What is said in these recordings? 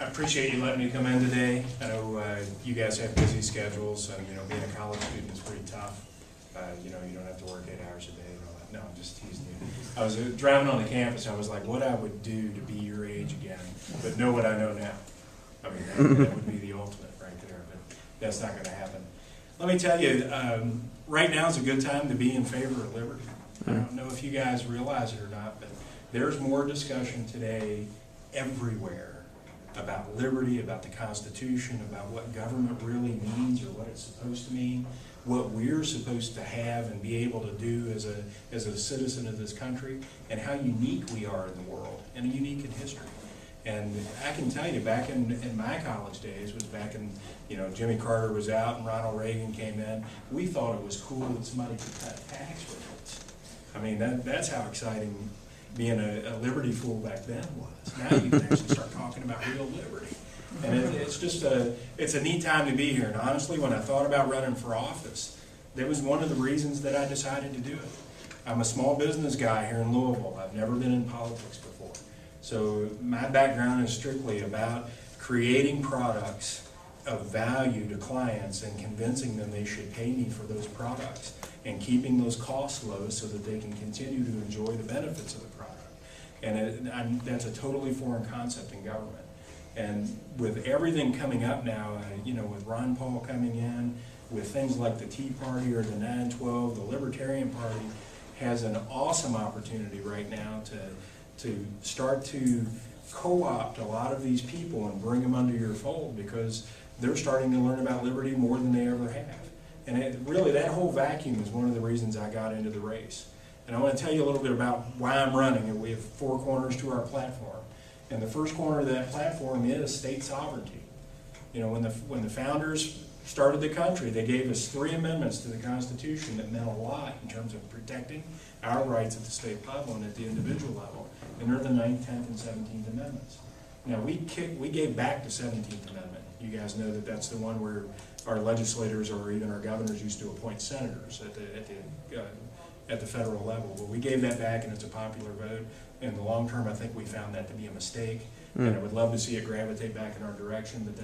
I appreciate you letting me come in today. I know you guys have busy schedules, and being a college student is pretty tough. You don't have to work 8 hours a day and all that. No, I'm just teasing you. I was driving on the campus. I was like, what I would do to be your age again, but know what I know now. I mean, that would be the ultimate right there, but that's not going to happen. Let me tell you, right now is a good time to be in favor of liberty. I don't know if you guys realize it or not, but there's more discussion today everywhere about liberty, about the Constitution, about what government really means or what it's supposed to mean, what we're supposed to have and be able to do as a citizen of this country, and how unique we are in the world and unique in history. And I can tell you, back in my college days, was back in, Jimmy Carter was out and Ronald Reagan came in, we thought it was cool that somebody could cut tax rates. I mean, that's how exciting being a liberty fool back then was. Now you can actually start talking about real liberty. And it's a neat time to be here. And honestly, when I thought about running for office, that was one of the reasons that I decided to do it. I'm a small business guy here in Louisville. I've never been in politics before. So my background is strictly about creating products of value to clients and convincing them they should pay me for those products and keeping those costs low so that they can continue to enjoy the benefits of the product. And that's a totally foreign concept in government. And with everything coming up now, with Ron Paul coming in, with things like the Tea Party or the 9/12, the Libertarian Party has an awesome opportunity right now to start to co-opt a lot of these people and bring them under your fold, because they're starting to learn about liberty more than they ever have. And really, that whole vacuum is one of the reasons I got into the race. And I want to tell you a little bit about why I'm running. And we have 4 corners to our platform. And the first corner of that platform is state sovereignty. When the founders started the country, they gave us 3 amendments to the Constitution that meant a lot in terms of protecting our rights at the state level and at the individual level. And they're the 9th, 10th, and 17th Amendments. Now, we gave back the 17th Amendment. You guys know that that's the one where our legislators or even our governors used to appoint senators at the federal level. Well, we gave that back, and it's a popular vote. In the long term, I think we found that to be a mistake, and I would love to see it gravitate back in our direction, but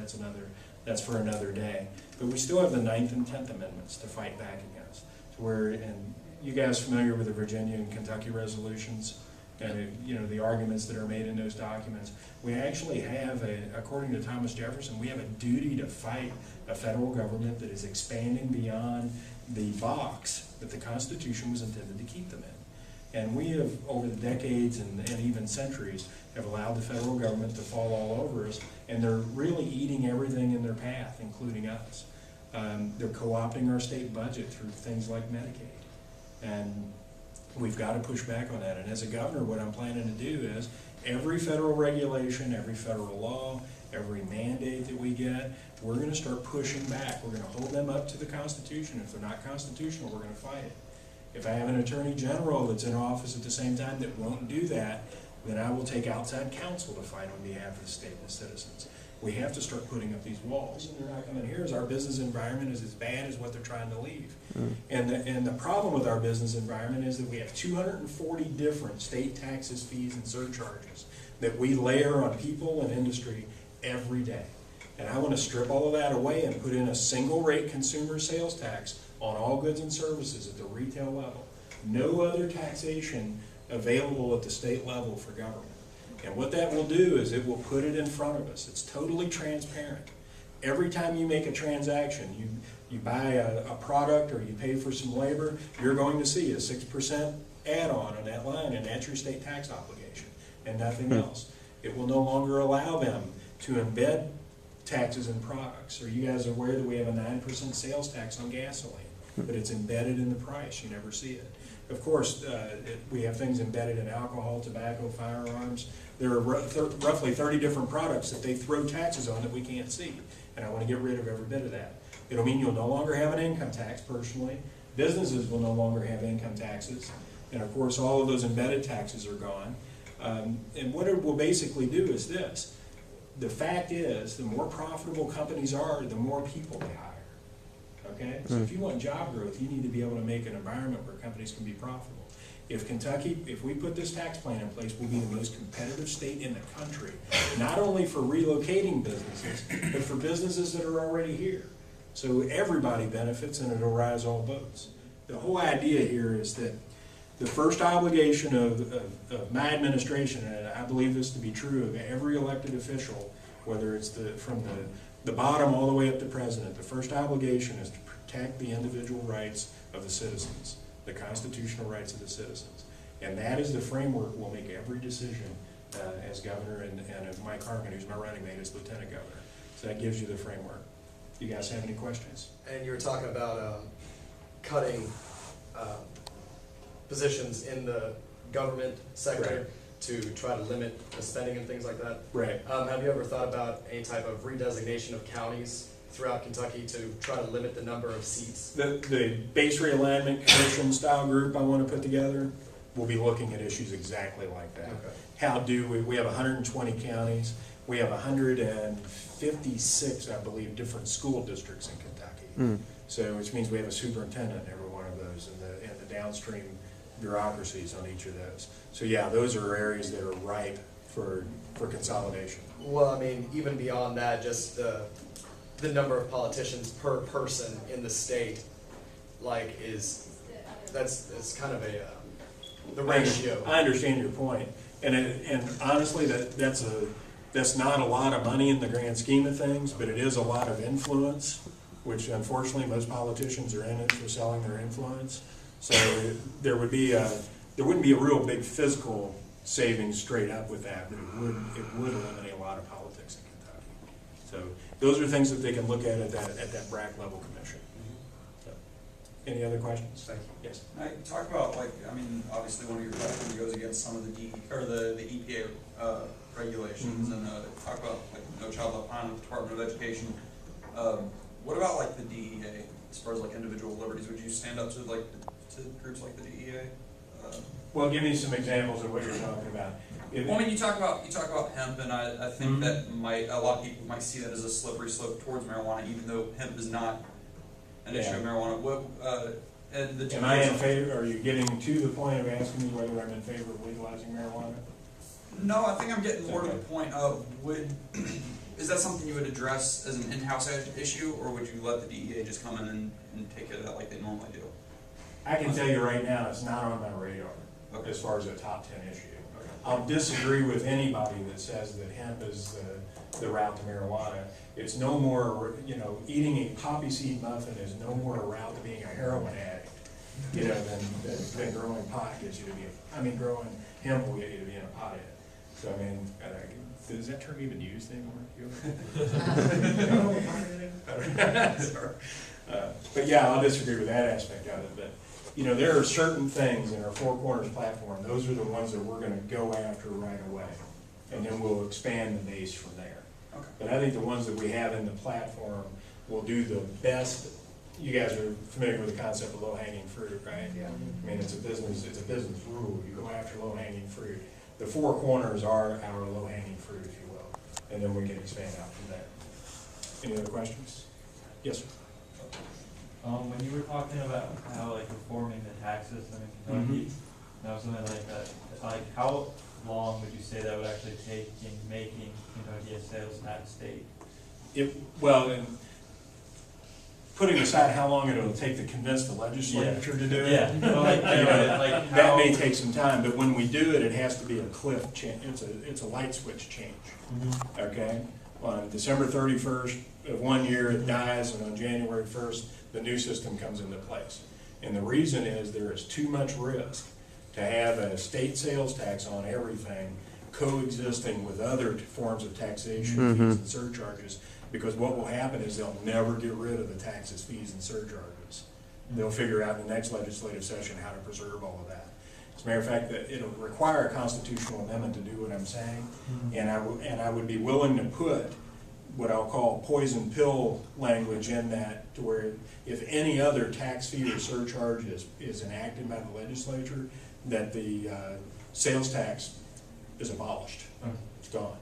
that's for another day. But we still have the 9th and 10th Amendments to fight back against. And you guys familiar with the Virginia and Kentucky resolutions? And the arguments that are made in those documents. We actually have, according to Thomas Jefferson, we have a duty to fight a federal government that is expanding beyond the box that the Constitution was intended to keep them in. And we have, over the decades and even centuries, have allowed the federal government to fall all over us, and they're really eating everything in their path, including us. They're co-opting our state budget through things like Medicaid. And we've got to push back on that. And as a governor, what I'm planning to do is every federal regulation, every federal law, every mandate that we get, we're going to start pushing back. We're going to hold them up to the Constitution. If they're not constitutional, we're going to fight it. If I have an attorney general that's in office at the same time that won't do that, then I will take outside counsel to fight on behalf of the state and the citizens. We have to start putting up these walls. And they're not coming here. Is our business environment is as bad as what they're trying to leave. And the problem with our business environment is that we have 240 different state taxes, fees, and surcharges that we layer on people and industry every day. And I want to strip all of that away and put in a single rate consumer sales tax on all goods and services at the retail level. No other taxation available at the state level for government. And what that will do is it will put it in front of us. It's totally transparent. Every time you make a transaction, you buy a product or you pay for some labor, you're going to see a 6% add-on that line, and that's your state tax obligation and nothing else. It will no longer allow them to embed taxes in products. Are you guys aware that we have a 9% sales tax on gasoline, but it's embedded in the price? You never see it. Of course, we have things embedded in alcohol, tobacco, firearms. There are roughly 30 different products that they throw taxes on that we can't see, and I want to get rid of every bit of that. It'll mean you'll no longer have an income tax personally. Businesses will no longer have income taxes, and of course all of those embedded taxes are gone. And what it will basically do is this. The fact is, the more profitable companies are, the more people they hire. Okay? So if you want job growth, you need to be able to make an environment where companies can be profitable. if we put this tax plan in place, we'll be the most competitive state in the country, not only for relocating businesses, but for businesses that are already here. So everybody benefits and it'll rise all boats. The whole idea here is that the first obligation of my administration, and I believe this to be true of every elected official, whether it's from the bottom all the way up to president, the first obligation is to protect the individual rights of the citizens, the constitutional rights of the citizens. And that is the framework we'll make every decision as governor, and Mike Harmon, who's my running mate, as lieutenant governor. So that gives you the framework. You guys have any questions? And you were talking about cutting positions in the government sector, right, to try to limit the spending and things like that. Right. Have you ever thought about any type of redesignation of counties throughout Kentucky to try to limit the number of seats? The base realignment commission style group I want to put together will be looking at issues exactly like that. Okay. How do we have 120 counties, we have 156, I believe, different school districts in Kentucky. So which means we have a superintendent in every one of those, and the downstream bureaucracies on each of those. So yeah, those are areas that are ripe for consolidation. Well, I mean, even beyond that, just the number of politicians per person in the state, like, that's kind of the ratio. I understand your point, and honestly, that's not a lot of money in the grand scheme of things, but it is a lot of influence, which unfortunately most politicians are in it for selling their influence. So there wouldn't be a real big physical savings straight up with that, but it would eliminate a lot of politics in Kentucky. So those are things that they can look at that BRAC level commission. So, any other questions? Thank you. Yes. I talk about, like, I mean, obviously one of your questions goes against some of the EPA regulations, and talk about, like, No Child Left Behind with the Department of Education. What about, like, the DEA as far as, like, individual liberties? Would you stand up to, like, to groups like the DEA? Well, give me some examples of what you're talking about. Well, I mean, you talk about hemp, and I think that a lot of people might see that as a slippery slope towards marijuana, even though hemp is not an issue of marijuana. Am I in favor? Are you getting to the point of asking me whether I'm in favor of legalizing marijuana? No, I think I'm getting more to the point of is that something you would address as an in-house issue, or would you let the DEA just come in and take it out like they normally do? I can tell you right now, it's not on my radar as far as a top 10 issue. I'll disagree with anybody that says that hemp is the route to marijuana. It's no more, eating a poppy seed muffin is no more a route to being a heroin addict, than growing pot gets you to be growing hemp will get you to be a pothead. So, I mean, is that term even used anymore? But yeah, I'll disagree with that aspect of it. But there are certain things in our Four Corners platform. Those are the ones that we're going to go after right away, and then we'll expand the base from there. Okay. But I think the ones that we have in the platform will do the best. You guys are familiar with the concept of low-hanging fruit, right? Yeah. I mean, it's a business rule. You go after low-hanging fruit. The Four Corners are our low-hanging fruit, if you will, and then we can expand out from there. Any other questions? Yes, sir. When you were talking about how, like, reforming the tax system in Kentucky, that was something like that. Like, how long would you say that would actually take in making Kentucky a sales tax state? Putting aside how long it'll take to convince the legislature to do it, well, that may take some time. But when we do it, it has to be a cliff change. It's a light switch change. Okay, on December 31st of one year it dies, and on January 1st the new system comes into place. And the reason is there is too much risk to have a state sales tax on everything coexisting with other forms of taxation, fees and surcharges, because what will happen is they'll never get rid of the taxes, fees, and surcharges. They'll figure out in the next legislative session how to preserve all of that. As a matter of fact, it'll require a constitutional amendment to do what I'm saying, and I would be willing to put what I'll call poison pill language in that, to where if any other tax fee or surcharge is enacted by the legislature, that the sales tax is abolished. It's gone.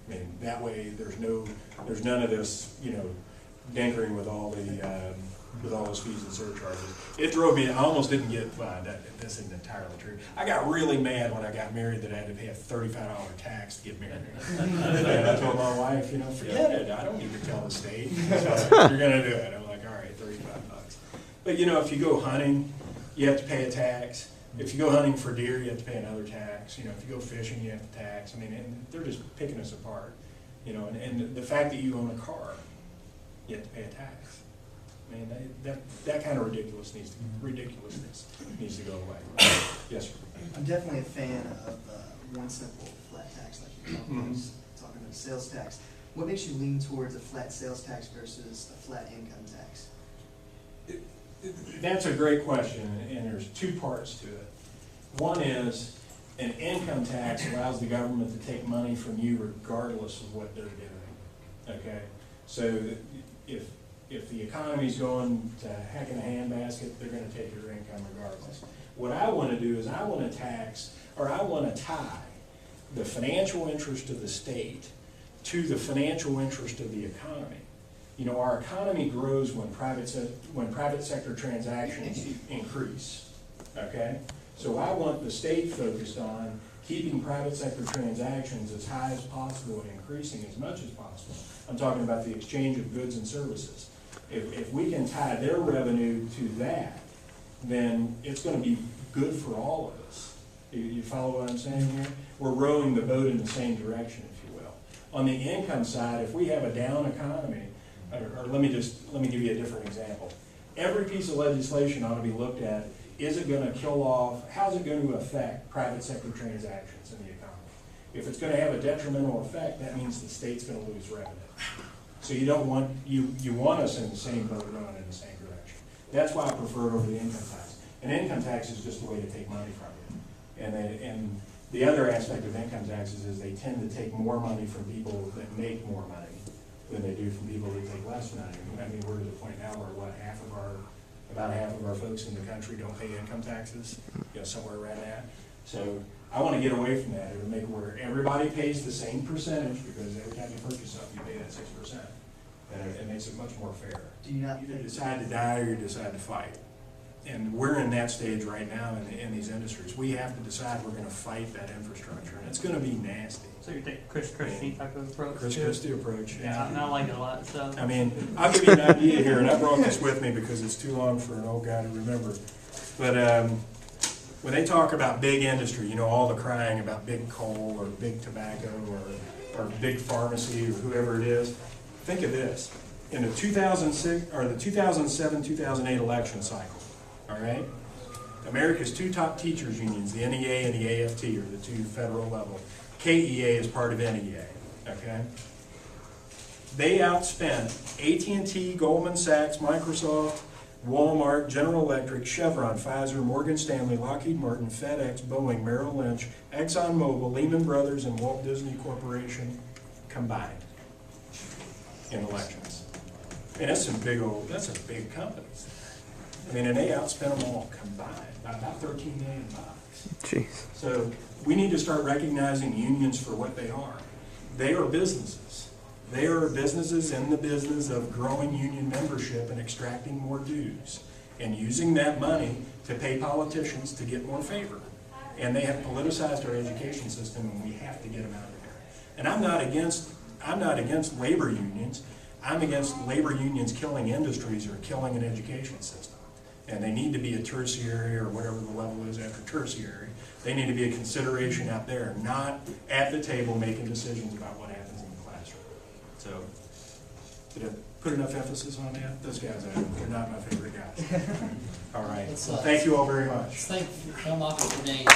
I mean, that way there's none of this, dinkering with all the with all those fees and surcharges. It drove me, I almost didn't get, well, this isn't entirely true. I got really mad when I got married that I had to pay a $35 tax to get married. And I told my wife, you know, forget it, I don't need to tell the state. So, you're gonna do it. I'm like, all right, $35. But you know, if you go hunting, you have to pay a tax. If you go hunting for deer, you have to pay another tax. You know, if you go fishing, you have to tax. I mean, and they're just picking us apart. You know, and the fact that you own a car, you have to pay a tax. I mean, that kind of ridiculousness needs to go away. Yes, sir. I'm definitely a fan of one simple flat tax, like you're talking about sales tax. What makes you lean towards a flat sales tax versus a flat income tax? That's a great question, and there's two parts to it. One is an income tax allows the government to take money from you regardless of what they're doing. Okay, so if the economy's going to heck in a handbasket, they're going to take your income regardless. What I want to do is I want to tax, or I want to tie the financial interest of the state to the financial interest of the economy. You know, our economy grows when private sector transactions increase, okay? So I want the state focused on keeping private sector transactions as high as possible and increasing as much as possible. I'm talking about the exchange of goods and services. If we can tie their revenue to that, then it's going to be good for all of us. You follow what I'm saying here? We're rowing the boat in the same direction, if you will. On the income side, if we have a down economy, or let me give you a different example. Every piece of legislation ought to be looked at, is it going to kill off, how's it going to affect private sector transactions in the economy? If it's going to have a detrimental effect, that means the state's going to lose revenue. So you don't want, you want us in the same boat rowing in the same direction. That's why I prefer it over the income tax. An income tax is just a way to take money from you. And the other aspect of income taxes is they tend to take more money from people that make more money than they do from people that take less money. I mean, we're to the point now where about half of our folks in the country don't pay income taxes, you know, somewhere around that. So I want to get away from that. It would make it where everybody pays the same percentage, because every time you purchase something, you pay that 6%. And it makes it much more fair. Do you not You think decide to die or you decide to fight. And we're in that stage right now in these industries. We have to decide we're going to fight that infrastructure, and it's going to be nasty. So you're taking Chris Christie type of approach? Chris too? Christie approach. Yeah, and I like it a lot, so. I mean, I'll give you an idea here, and I brought this with me because it's too long for an old guy to remember. But when they talk about big industry, you know, all the crying about big coal or big tobacco or big pharmacy or whoever it is, think of this. In the 2006 or the 2007-2008 election cycle, all right, America's two top teachers unions, the NEA and the AFT, are the two federal level. KEA is part of NEA, okay? They outspent AT&T, Goldman Sachs, Microsoft, Walmart, General Electric, Chevron, Pfizer, Morgan Stanley, Lockheed Martin, FedEx, Boeing, Merrill Lynch, ExxonMobil, Lehman Brothers, and Walt Disney Corporation combined in elections. And that's some big companies. I mean, and they outspent them all combined by about $13 million. Jeez. So we need to start recognizing unions for what they are. They are businesses. They are businesses in the business of growing union membership and extracting more dues and using that money to pay politicians to get more favor. And they have politicized our education system, and we have to get them out of there. And I'm not against labor unions. I'm against labor unions killing industries or killing an education system. And they need to be a tertiary, or whatever the level is after tertiary. They need to be a consideration out there, not at the table making decisions about what happens in the classroom. So, did I put enough emphasis on that? Those guys, they're not my favorite guys. All right. Let's, Thank you all very much. Thank Phil Moffett for being here.